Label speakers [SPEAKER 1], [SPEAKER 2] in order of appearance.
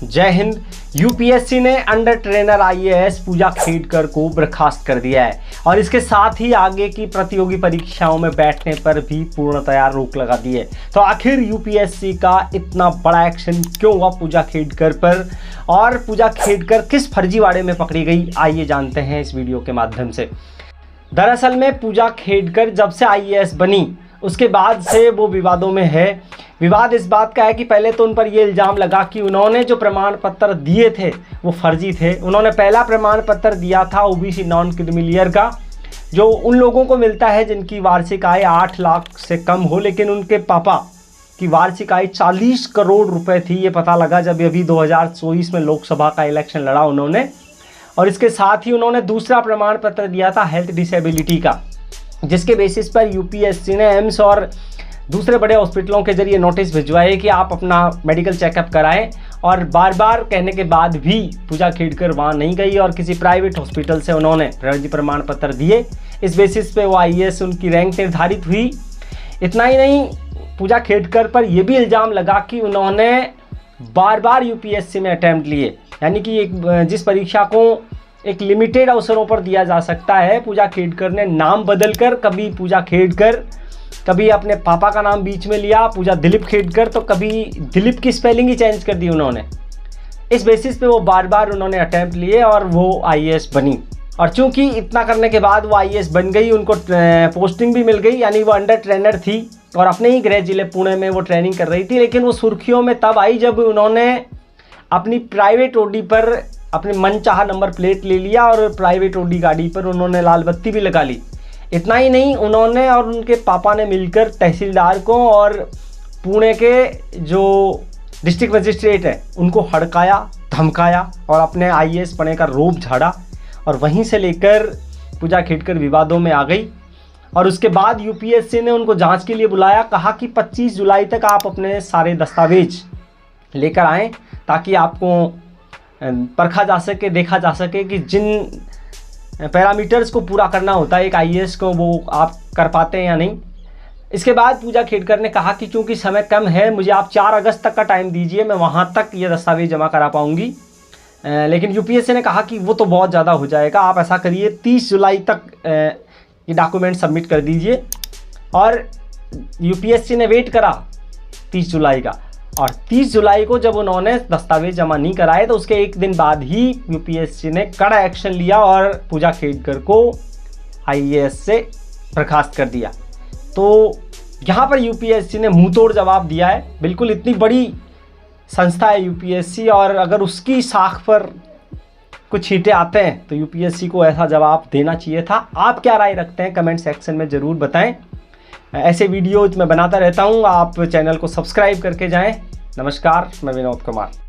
[SPEAKER 1] जय हिंद। यूपीएससी ने under trainer IAS पूजा खेडकर को बर्खास्त कर दिया है और इसके साथ ही आगे की प्रतियोगी परीक्षाओं में बैठने पर भी पूर्णतया रोक लगा दी है। तो आखिर यूपीएससी का इतना बड़ा एक्शन क्यों हुआ पूजा खेडकर पर, और पूजा खेडकर किस फर्जीवाड़े में पकड़ी गई, आइए जानते हैं इस वीडियो के माध्यम से। दरअसल में पूजा खेडकर जब से आईएएस बनी उसके बाद से वो विवादों में है। विवाद इस बात का है कि पहले तो उन पर ये इल्ज़ाम लगा कि उन्होंने जो प्रमाण पत्र दिए थे वो फर्जी थे। उन्होंने पहला प्रमाण पत्र दिया था ओबीसी नॉन क्रीमिलियर का, जो उन लोगों को मिलता है जिनकी वार्षिक आय 8 लाख से कम हो, लेकिन उनके पापा की वार्षिक आय 40 करोड़ रुपए थी। ये पता लगा जब अभी 2024 में लोकसभा का इलेक्शन लड़ा उन्होंने। और इसके साथ ही उन्होंने दूसरा प्रमाण पत्र दिया था हेल्थ डिसेबिलिटी का, जिसके बेसिस पर यूपीएससी ने एम्स और दूसरे बड़े हॉस्पिटलों के जरिए नोटिस भिजवाए कि आप अपना मेडिकल चेकअप कराएं। और बार बार कहने के बाद भी पूजा खेडकर वहाँ नहीं गई और किसी प्राइवेट हॉस्पिटल से उन्होंने फर्जी प्रमाण पत्र दिए। इस बेसिस पे वो आईएएस उनकी रैंक निर्धारित हुई। इतना ही नहीं, पूजा खेडकर पर यह भी इल्ज़ाम लगा कि उन्होंने बार बार यूपीएससी में अटैम्प्ट लिए, यानी कि जिस परीक्षा को एक लिमिटेड अवसरों पर दिया जा सकता है, पूजा खेडकर ने नाम बदलकर कभी पूजा खेडकर, कभी अपने पापा का नाम बीच में लिया पूजा दिलीप खेडकर, तो कभी दिलीप की स्पेलिंग ही चेंज कर दी उन्होंने। इस बेसिस पे वो बार बार उन्होंने अटैम्प्ट लिए और वो आईएएस बनी। और चूंकि इतना करने के बाद वो आईएएस बन गई, उनको पोस्टिंग भी मिल गई, यानी वो अंडर ट्रेनर थी और अपने ही गृह जिले पुणे में वो ट्रेनिंग कर रही थी। लेकिन वो सुर्खियों में तब आई जब उन्होंने अपनी प्राइवेट ओडी पर अपने मनचाहा नंबर प्लेट ले लिया और प्राइवेट ओडी गाड़ी पर उन्होंने लाल बत्ती भी लगा ली। इतना ही नहीं, उन्होंने और उनके पापा ने मिलकर तहसीलदार को और पुणे के जो डिस्ट्रिक्ट मजिस्ट्रेट है उनको हड़काया, धमकाया और अपने आईएएस बनने का रोब झाड़ा। और वहीं से लेकर पूजा खेडकर विवादों में आ गई और उसके बाद यूपीएससी ने उनको जांच के लिए बुलाया। कहा कि 25 जुलाई तक आप अपने सारे दस्तावेज लेकर आएँ ताकि आपको परखा जा सके, देखा जा सके कि जिन पैरामीटर्स को पूरा करना होता है एक आईएएस को, वो आप कर पाते हैं या नहीं। इसके बाद पूजा खेडकर ने कहा कि चूंकि समय कम है, मुझे आप 4 अगस्त तक का टाइम दीजिए, मैं वहाँ तक ये दस्तावेज जमा करा पाऊँगी। लेकिन यूपीएससी ने कहा कि वो तो बहुत ज़्यादा हो जाएगा, आप ऐसा करिए 30 जुलाई तक ये डॉक्यूमेंट सबमिट कर दीजिए। और यूपीएससी ने वेट करा 30 जुलाई का, और 30 जुलाई को जब उन्होंने दस्तावेज जमा नहीं कराए तो उसके एक दिन बाद ही यूपीएससी ने कड़ा एक्शन लिया और पूजा खेडकर को आईएएस से बर्खास्त कर दिया। तो यहाँ पर यूपीएससी ने मुंहतोड़ जवाब दिया है। बिल्कुल इतनी बड़ी संस्था है यूपीएससी, और अगर उसकी साख पर कुछ छींटे आते हैं तो यूपीएससी को ऐसा जवाब देना चाहिए था। आप क्या राय रखते हैं कमेंट सेक्शन में ज़रूर बताएं। ऐसे वीडियोज मैं बनाता रहता हूँ, आप चैनल को सब्सक्राइब करके जाएं। नमस्कार, मैं विनोद कुमार।